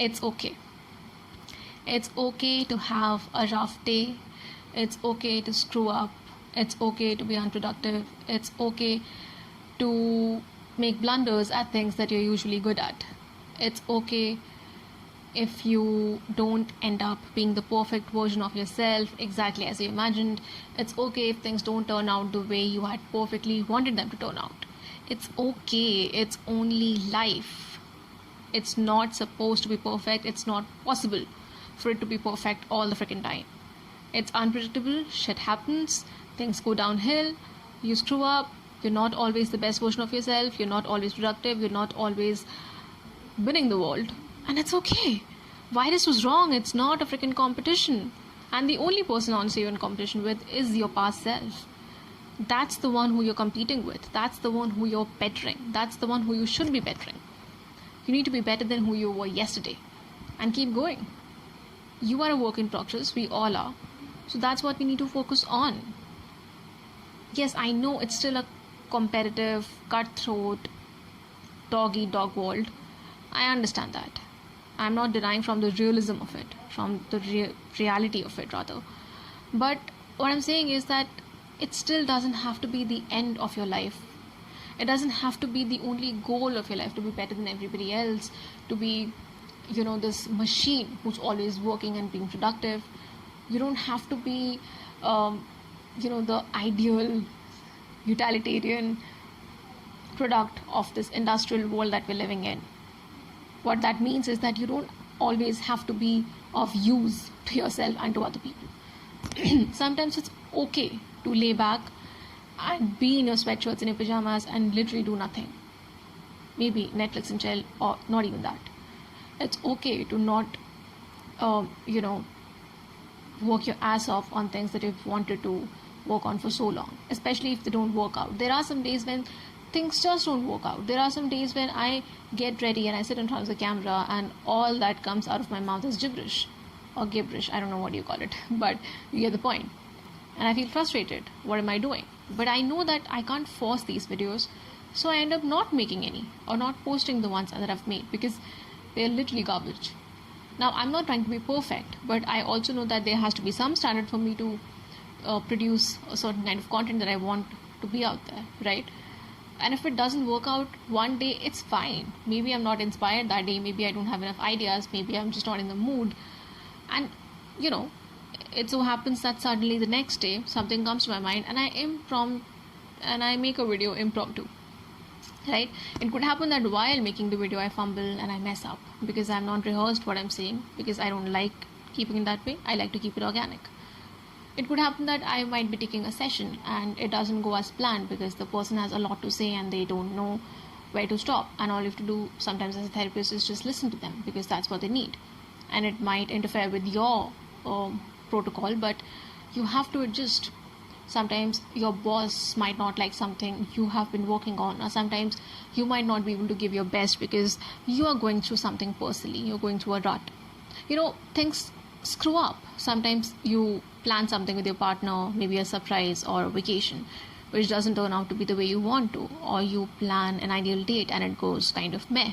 It's okay. It's okay to have a rough day. It's okay to screw up. It's okay to be unproductive. It's okay to make blunders at things that you're usually good at. It's okay if you don't end up being the perfect version of yourself exactly as you imagined. It's okay if things don't turn out the way you had perfectly wanted them to turn out. It's okay. It's only life. It's not supposed to be perfect. It's not possible for it to be perfect all the freaking time. It's unpredictable. Shit happens. Things go downhill. You screw up. You're not always the best version of yourself. You're not always productive. You're not always winning the world. And it's okay. Why this was wrong? It's not a freaking competition. And the only person honestly you're in competition with is your past self. That's the one who you're competing with. That's the one who you're bettering. That's the one who you should be bettering. You need to be better than who you were yesterday. And keep going. You are a work in progress. We all are. So that's what we need to focus on. Yes, I know it's still a competitive, cutthroat, dog-eat-dog world. I understand that. I'm not denying from the realism of it, from the reality of it rather. But what I'm saying is that it still doesn't have to be the end of your life. It doesn't have to be the only goal of your life to be better than everybody else, to be, this machine who's always working and being productive. You don't have to be, the ideal utilitarian product of this industrial world that we're living in. What that means is that you don't always have to be of use to yourself and to other people. Sometimes it's okay to lay back and be in your sweatshirts and your pajamas and literally do nothing. Maybe Netflix and chill, or not even that. It's okay to not, work your ass off on things that you've wanted to work on for so long, especially if they don't work out. There are some days when things just don't work out. There are some days when I get ready and I sit in front of the camera and all that comes out of my mouth is gibberish or gibberish. I don't know what you call it, but you get the point. And I feel frustrated. What am I doing? But I know that I can't force these videos, so I end up not making any or not posting the ones that I've made because they're literally garbage. Now, I'm not trying to be perfect, but I also know that there has to be some standard for me to produce a certain kind of content that I want to be out there, right? And if it doesn't work out one day, it's fine. Maybe I'm not inspired that day. Maybe I don't have enough ideas. Maybe I'm just not in the mood. And, it so happens that suddenly the next day something comes to my mind and I make a video impromptu. Right? It could happen that while making the video I fumble and I mess up because I've not rehearsed what I'm saying, because I don't like keeping it that way. I like to keep it organic. It could happen that I might be taking a session and it doesn't go as planned because the person has a lot to say and they don't know where to stop, and all you have to do sometimes as a therapist is just listen to them because that's what they need. And it might interfere with your protocol, but you have to adjust. Sometimes your boss might not like something you have been working on, or sometimes you might not be able to give your best because you are going through something personally, you're going through a rut. Things screw up. Sometimes you plan something with your partner, maybe a surprise or a vacation, which doesn't turn out to be the way you want to, or you plan an ideal date and it goes kind of meh,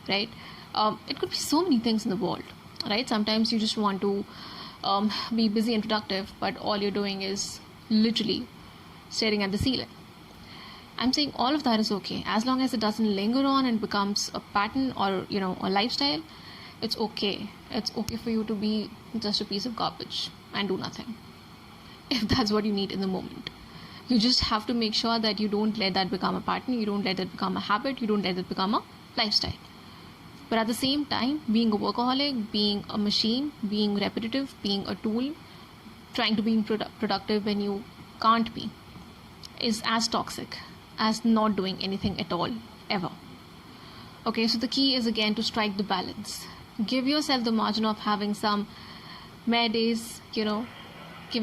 right? It could be so many things in the world, right? Sometimes you just want to be busy and productive, but all you're doing is literally staring at the ceiling. I'm saying all of that is okay as long as it doesn't linger on and becomes a pattern or a lifestyle. It's okay. It's okay for you to be just a piece of garbage and do nothing, if that's what you need in the moment. You just have to make sure that you don't let that become a pattern, you don't let it become a habit, you don't let it become a lifestyle. But at the same time, being a workaholic, being a machine, being repetitive, being a tool, trying to be productive when you can't be, is as toxic as not doing anything at all, ever. Okay, so the key is again to strike the balance. Give yourself the margin of having some meh days, give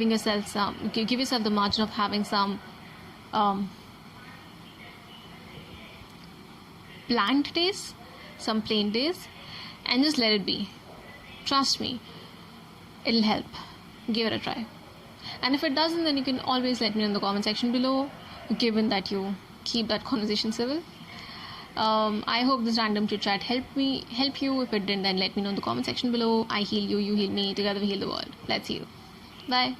yourself the margin of having some planned days, some plain days, and just let it be. Trust me, it'll help. Give it a try. And if it doesn't, then you can always let me know in the comment section below, given that you keep that conversation civil. I hope this random chit chat help you. If it didn't, then let me know in the comment section below. I heal you, you heal me. Together we heal the world. Let's heal. Bye.